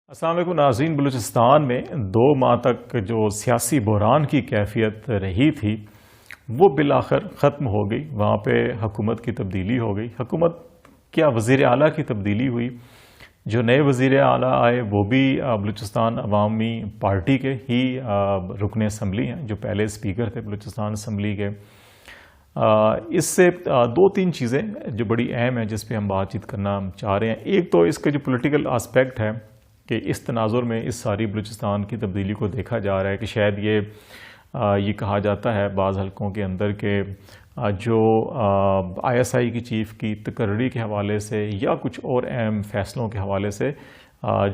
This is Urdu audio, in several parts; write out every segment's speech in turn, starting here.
السلام علیکم ناظرین، بلوچستان میں 2 ماہ تک جو سیاسی بحران کی کیفیت رہی تھی وہ بالآخر ختم ہو گئی۔ وہاں پہ حکومت کی تبدیلی ہو گئی، حکومت کیا وزیر اعلیٰ کی تبدیلی ہوئی۔ جو نئے وزیر اعلیٰ آئے وہ بھی بلوچستان عوامی پارٹی کے ہی رکن اسمبلی ہیں، جو پہلے اسپیکر تھے بلوچستان اسمبلی کے۔ اس سے 2-3 چیزیں جو بڑی اہم ہیں جس پہ ہم بات چیت کرنا چاہ رہے ہیں۔ ایک تو اس کا جو پولیٹیکل آسپیکٹ ہے کہ اس تناظر میں اس ساری بلوچستان کی تبدیلی کو دیکھا جا رہا ہے کہ شاید یہ کہا جاتا ہے بعض حلقوں کے اندر کہ جو ISI کی چیف کی تقرری کے حوالے سے یا کچھ اور اہم فیصلوں کے حوالے سے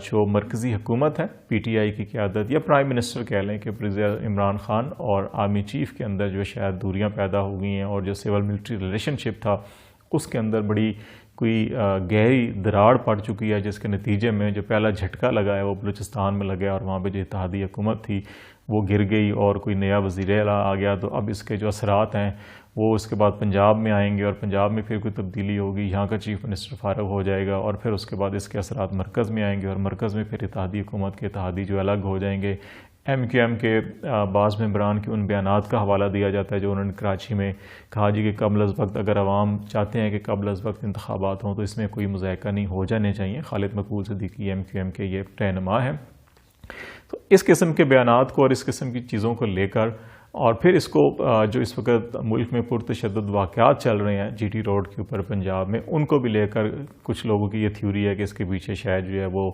جو مرکزی حکومت ہے PTI کی قیادت یا پرائم منسٹر کہہ لیں کہ عمران خان اور آرمی چیف کے اندر جو شاید دوریاں پیدا ہو گئی ہیں، اور جو سول ملٹری ریلیشن شپ تھا اس کے اندر بڑی کوئی گہری دراڑ پڑ چکی ہے، جس کے نتیجے میں جو پہلا جھٹکا لگا ہے وہ بلوچستان میں لگا، اور وہاں پہ جو اتحادی حکومت تھی وہ گر گئی اور کوئی نیا وزیر اعلیٰ آ گیا۔ تو اب اس کے جو اثرات ہیں وہ اس کے بعد پنجاب میں آئیں گے، اور پنجاب میں پھر کوئی تبدیلی ہوگی، یہاں کا چیف منسٹر فارغ ہو جائے گا، اور پھر اس کے بعد اس کے اثرات مرکز میں آئیں گے، اور مرکز میں پھر اتحادی حکومت کے اتحادی جو الگ ہو جائیں گے۔ MQM کے بعض ممبران کے ان بیانات کا حوالہ دیا جاتا ہے جو انہوں نے کراچی میں کہا جی کہ قبل از وقت اگر عوام چاہتے ہیں کہ قبل از وقت انتخابات ہوں تو اس میں کوئی مذائقہ نہیں ہو جانے چاہیے۔ خالد مقبول صدیقی MQM کے یہ رہنما ہیں۔ تو اس قسم کے بیانات کو اور اس قسم کی چیزوں کو لے کر، اور پھر اس کو جو اس وقت ملک میں پرتشدد واقعات چل رہے ہیں GT روڈ کے اوپر پنجاب میں، ان کو بھی لے کر کچھ لوگوں کی یہ تھیوری ہے کہ اس کے پیچھے شاید جو ہے وہ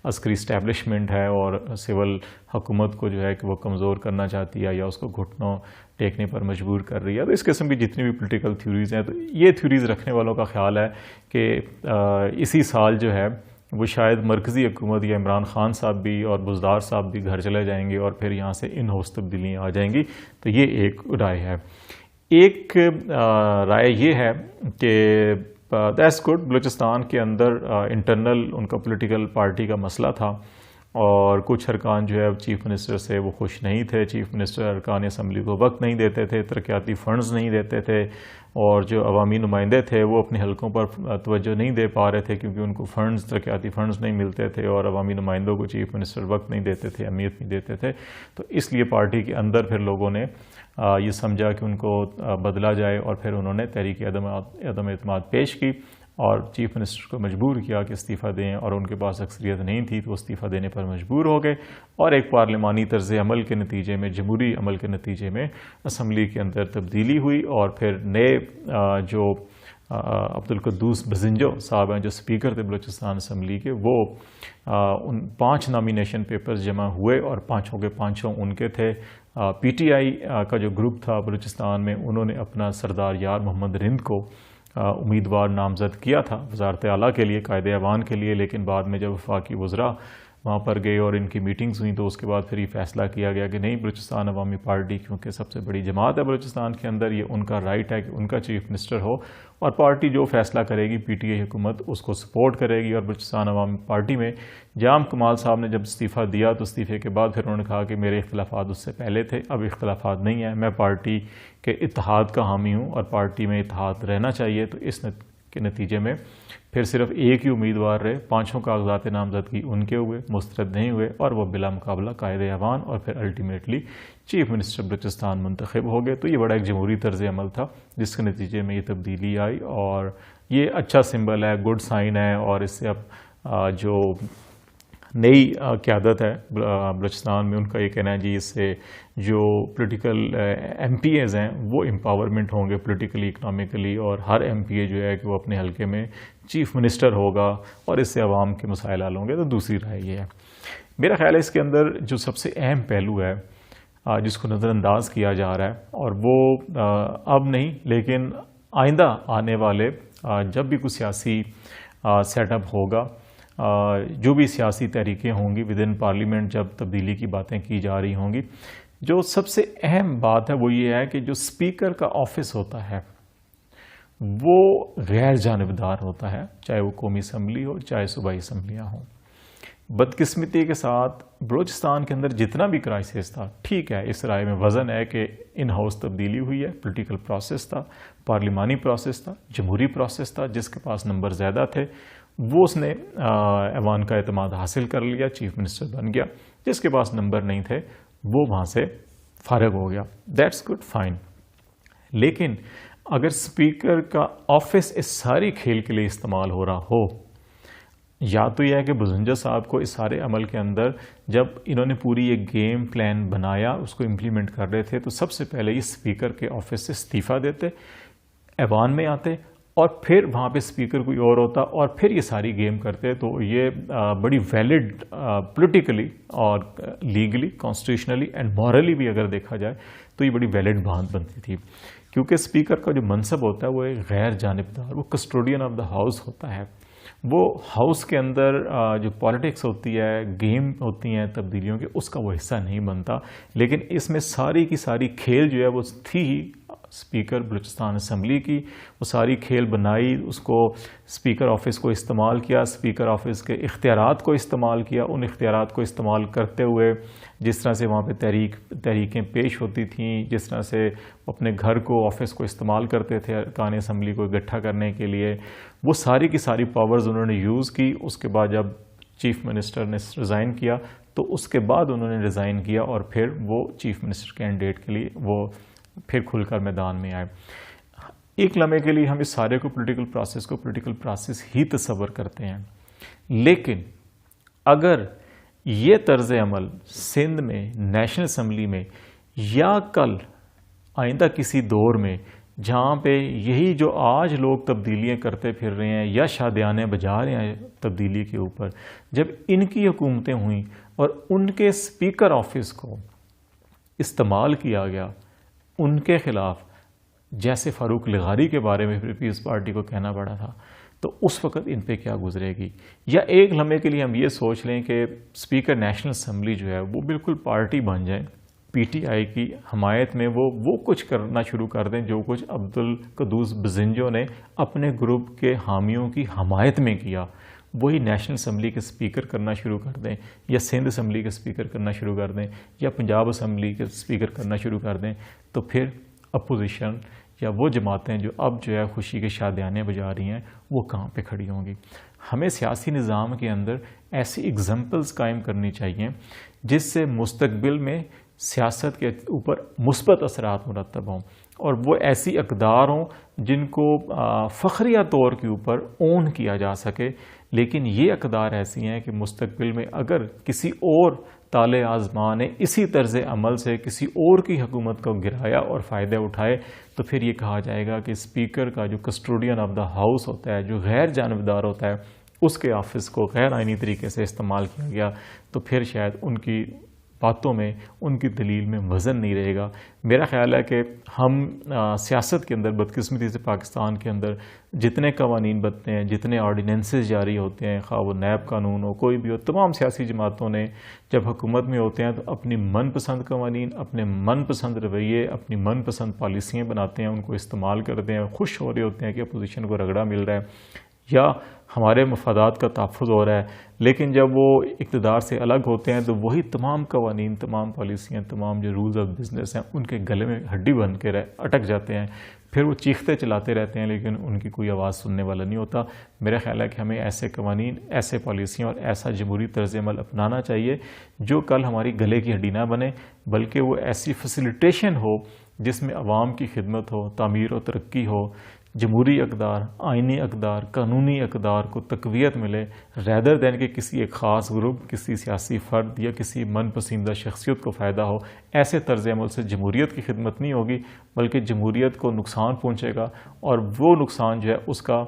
عسکری اسٹیبلشمنٹ ہے اور سول حکومت کو جو ہے کہ وہ کمزور کرنا چاہتی ہے یا اس کو گھٹنوں ٹیکنے پر مجبور کر رہی ہے۔ تو اس قسم کی جتنی بھی پولیٹیکل تھیوریز ہیں، تو یہ تھیوریز رکھنے والوں کا خیال ہے کہ اسی سال جو ہے وہ شاید مرکزی حکومت یا عمران خان صاحب بھی اور بزدار صاحب بھی گھر چلے جائیں گے اور پھر یہاں سے ان ہاؤس تبدیلیاں آ جائیں گی۔ تو یہ ایک رائے ہے۔ ایک رائے یہ ہے کہ دیٹس گڈ، بلوچستان کے اندر انٹرنل ان کا پولیٹیکل پارٹی کا مسئلہ تھا، اور کچھ ارکان جو ہے چیف منسٹر سے وہ خوش نہیں تھے۔ چیف منسٹر ارکان اسمبلی کو وقت نہیں دیتے تھے، ترقیاتی فنڈز نہیں دیتے تھے، اور جو عوامی نمائندے تھے وہ اپنے حلقوں پر توجہ نہیں دے پا رہے تھے کیونکہ ان کو فنڈز، ترقیاتی فنڈز نہیں ملتے تھے، اور عوامی نمائندوں کو چیف منسٹر وقت نہیں دیتے تھے، اہمیت نہیں دیتے تھے۔ تو اس لیے پارٹی کے اندر پھر لوگوں نے یہ سمجھا کہ ان کو بدلا جائے، اور پھر انہوں نے تحریک عدم اعتماد پیش کی اور چیف منسٹر کو مجبور کیا کہ استعفیٰ دیں، اور ان کے پاس اکثریت نہیں تھی تو وہ استعفیٰ دینے پر مجبور ہو گئے، اور ایک پارلیمانی طرز عمل کے نتیجے میں، جمہوری عمل کے نتیجے میں اسمبلی کے اندر تبدیلی ہوئی، اور پھر نئے جو عبدالقدوس بزنجو صاحب ہیں جو اسپیکر تھے بلوچستان اسمبلی کے، وہ ان 5 نامینیشن پیپرز جمع ہوئے اور 5 کے 5 ان کے تھے۔ PTI کا جو گروپ تھا بلوچستان میں، انہوں نے اپنا سردار یار محمد رند کو امیدوار نامزد کیا تھا وزارت اعلیٰ کے لیے، قائد ایوان کے لیے، لیکن بعد میں جب وفاقی وزراء وہاں پر گئے اور ان کی میٹنگز ہوئیں تو اس کے بعد پھر یہ فیصلہ کیا گیا کہ نہیں، بلوچستان عوامی پارٹی کیونکہ سب سے بڑی جماعت ہے بلوچستان کے اندر، یہ ان کا رائٹ ہے کہ ان کا چیف منسٹر ہو، اور پارٹی جو فیصلہ کرے گی PTI حکومت اس کو سپورٹ کرے گی۔ اور بلوچستان عوامی پارٹی میں جام کمال صاحب نے جب استعفیٰ دیا تو استعفے کے بعد پھر انہوں نے کہا کہ میرے اختلافات اس سے پہلے تھے، اب اختلافات نہیں ہیں، میں پارٹی کے اتحاد کا حامی ہوں اور پارٹی میں اتحاد رہنا چاہیے۔ تو اس کے نتیجے میں پھر صرف ایک ہی امیدوار رہے، 5 کاغذات نامزدگی ان کے ہوئے، مسترد نہیں ہوئے، اور وہ بلا مقابلہ قائد ایوان اور پھر الٹیمیٹلی چیف منسٹر بلوچستان منتخب ہو گئے۔ تو یہ بڑا ایک جمہوری طرز عمل تھا جس کے نتیجے میں یہ تبدیلی آئی، اور یہ اچھا سمبل ہے، گڈ سائن ہے، اور اس سے اب جو نئی قیادت ہے بلوچستان میں ان کا یہ کہنا ہے جی اس سے جو پولیٹیکل MPAs ہیں وہ امپاورمنٹ ہوں گے پولیٹیکلی، اکنامکلی، اور ہر MPA جو ہے کہ وہ اپنے حلقے میں چیف منسٹر ہوگا، اور اس سے عوام کے مسائل حل ہوں گے۔ تو دوسری رائے یہ ہے، میرا خیال ہے اس کے اندر جو سب سے اہم پہلو ہے جس کو نظر انداز کیا جا رہا ہے، اور وہ اب نہیں لیکن آئندہ آنے والے جب بھی کوئی سیاسی سیٹ اپ ہوگا، جو بھی سیاسی تحریکیں ہوں گی ود ان پارلیمنٹ، جب تبدیلی کی باتیں کی جا رہی ہوں گی، جو سب سے اہم بات ہے وہ یہ ہے کہ جو اسپیکر کا آفس ہوتا ہے وہ غیر جانبدار ہوتا ہے، چاہے وہ قومی اسمبلی ہو چاہے صوبائی اسمبلیاں ہوں۔ بدقسمتی کے ساتھ بلوچستان کے اندر جتنا بھی کرائسس تھا، ٹھیک ہے اس رائے میں وزن ہے کہ ان ہاؤس تبدیلی ہوئی ہے، پولیٹیکل پروسیس تھا، پارلیمانی پروسیس تھا، جمہوری پروسیس تھا، جس کے پاس نمبر زیادہ تھے وہ اس نے ایوان کا اعتماد حاصل کر لیا، چیف منسٹر بن گیا، جس کے پاس نمبر نہیں تھے وہ وہاں سے فارغ ہو گیا. That's good, fine. لیکن اگر اسپیکر کا آفس اس ساری کھیل کے لیے استعمال ہو رہا ہو، یا تو یہ ہے کہ بزنجر صاحب کو اس سارے عمل کے اندر جب انہوں نے پوری ایک گیم پلان بنایا، اس کو امپلیمنٹ کر رہے تھے، تو سب سے پہلے یہ اسپیکر کے آفس سے استعفیٰ دیتے، ایوان میں آتے، اور پھر وہاں پہ اسپیکر کوئی اور ہوتا اور پھر یہ ساری گیم کرتے. تو یہ بڑی ویلڈ پولیٹیکلی اور لیگلی، کانسٹیٹیوشنلی اینڈ مورلی بھی اگر دیکھا جائے تو یہ بڑی ویلڈ بات بنتی تھی. کیونکہ اسپیکر کا جو منصب ہوتا ہے وہ ایک غیر جانبدار، وہ کسٹوڈین آف دا ہاؤس ہوتا ہے. وہ ہاؤس کے اندر جو پالیٹکس ہوتی ہے، گیم ہوتی ہیں تبدیلیوں کے، اس کا وہ حصہ نہیں بنتا. لیکن اس میں ساری کی ساری کھیل جو ہے وہ تھی ہی اسپیکر بلوچستان اسمبلی کی. وہ ساری کھیل بنائی، اس کو اسپیکر آفس کو استعمال کیا، اسپیکر آفس کے اختیارات کو استعمال کیا. ان اختیارات کو استعمال کرتے ہوئے جس طرح سے وہاں پہ تحریکیں پیش ہوتی تھیں، جس طرح سے اپنے گھر کو، آفس کو استعمال کرتے تھے ارکان اسمبلی کو اکٹھا کرنے کے لیے، وہ ساری کی ساری پاورز انہوں نے یوز کی. اس کے بعد جب چیف منسٹر نے ریزائن کیا تو اس کے بعد انہوں نے ریزائن کیا اور پھر وہ چیف منسٹر کینڈیڈیٹ کے لیے وہ پھر کھل کر میدان میں آئے. ایک لمحے کے لیے ہم اس سارے کو پولیٹیکل پروسیس ہی تصور کرتے ہیں. لیکن اگر یہ طرز عمل سندھ میں، نیشنل اسمبلی میں، یا کل آئندہ کسی دور میں جہاں پہ یہی جو آج لوگ تبدیلیاں کرتے پھر رہے ہیں یا شادیانے بجا رہے ہیں تبدیلی کے اوپر، جب ان کی حکومتیں ہوئیں اور ان کے اسپیکر آفس کو استعمال کیا گیا ان کے خلاف، جیسے فاروق لغاری کے بارے میں پیپلز پارٹی کو کہنا پڑا تھا، تو اس وقت ان پہ کیا گزرے گی. یا ایک لمحے کے لیے ہم یہ سوچ لیں کہ اسپیکر نیشنل اسمبلی جو ہے وہ بالکل پارٹی بن جائے، پی ٹی آئی کی حمایت میں وہ کچھ کرنا شروع کر دیں جو کچھ عبدالقدوس بزنجو نے اپنے گروپ کے حامیوں کی حمایت میں کیا، وہی نیشنل اسمبلی کے اسپیکر کرنا شروع کر دیں، یا سندھ اسمبلی کے اسپیکر کرنا شروع کر دیں، یا پنجاب اسمبلی کے اسپیکر کرنا شروع کر دیں. تو پھر اپوزیشن یا وہ جماعتیں جو اب جو ہے خوشی کے شادیانے بجا رہی ہیں وہ کہاں پہ کھڑی ہوں گی. ہمیں سیاسی نظام کے اندر ایسی اگزامپلز قائم کرنی چاہیے جس سے مستقبل میں سیاست کے اوپر مثبت اثرات مرتب ہوں، اور وہ ایسی اقدار ہوں جن کو فخریہ طور کے اوپر اون کیا جا سکے. لیکن یہ اقدار ایسی ہیں کہ مستقبل میں اگر کسی اور طالع آزما نے اسی طرز عمل سے کسی اور کی حکومت کو گرایا اور فائدہ اٹھائے تو پھر یہ کہا جائے گا کہ اسپیکر کا جو کسٹوڈین آف دا ہاؤس ہوتا ہے، جو غیر جانبدار ہوتا ہے، اس کے آفس کو غیر آئینی طریقے سے استعمال کیا گیا. تو پھر شاید ان کی باتوں میں، ان کی دلیل میں وزن نہیں رہے گا. میرا خیال ہے کہ ہم سیاست کے اندر بدقسمتی سے پاکستان کے اندر جتنے قوانین بنتے ہیں، جتنے آرڈیننسز جاری ہوتے ہیں، خواہ وہ نیب قانون ہو، کوئی بھی ہو، تمام سیاسی جماعتوں نے جب حکومت میں ہوتے ہیں تو اپنی من پسند قوانین، اپنے من پسند رویے، اپنی من پسند پالیسیاں بناتے ہیں، ان کو استعمال کرتے ہیں، خوش ہو رہے ہوتے ہیں کہ اپوزیشن کو رگڑا مل رہا ہے یا ہمارے مفادات کا تحفظ ہو رہا ہے. لیکن جب وہ اقتدار سے الگ ہوتے ہیں تو وہی تمام قوانین، تمام پالیسیاں، تمام جو رولز آف بزنس ہیں ان کے گلے میں ہڈی بن کے اٹک جاتے ہیں. پھر وہ چیختے چلاتے رہتے ہیں لیکن ان کی کوئی آواز سننے والا نہیں ہوتا. میرا خیال ہے کہ ہمیں ایسے قوانین، ایسے پالیسیاں اور ایسا جمہوری طرز عمل اپنانا چاہیے جو کل ہماری گلے کی ہڈی نہ بنے، بلکہ وہ ایسی فیسیلیٹیشن ہو جس میں عوام کی خدمت ہو، تعمیر و ترقی ہو، جمہوری اقدار، آئینی اقدار، قانونی اقدار کو تقویت ملے، ریدر دین کہ کسی ایک خاص گروپ، کسی سیاسی فرد یا کسی من پسندہ شخصیت کو فائدہ ہو. ایسے طرز عمل سے جمہوریت کی خدمت نہیں ہوگی بلکہ جمہوریت کو نقصان پہنچے گا، اور وہ نقصان جو ہے اس کا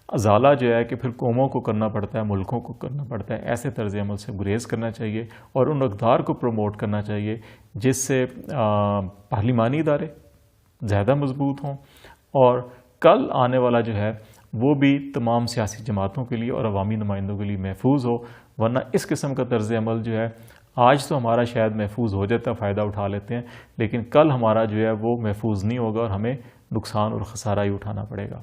ازالہ جو ہے کہ پھر قوموں کو کرنا پڑتا ہے، ملکوں کو کرنا پڑتا ہے. ایسے طرز عمل سے گریز کرنا چاہیے اور ان اقدار کو پروموٹ کرنا چاہیے جس سے پارلیمانی ادارے زیادہ مضبوط ہوں اور کل آنے والا جو ہے وہ بھی تمام سیاسی جماعتوں کے لیے اور عوامی نمائندوں کے لیے محفوظ ہو. ورنہ اس قسم کا طرز عمل جو ہے آج تو ہمارا شاید محفوظ ہو جاتا ہے، فائدہ اٹھا لیتے ہیں، لیکن کل ہمارا جو ہے وہ محفوظ نہیں ہوگا اور ہمیں نقصان اور خسارہ ہی اٹھانا پڑے گا.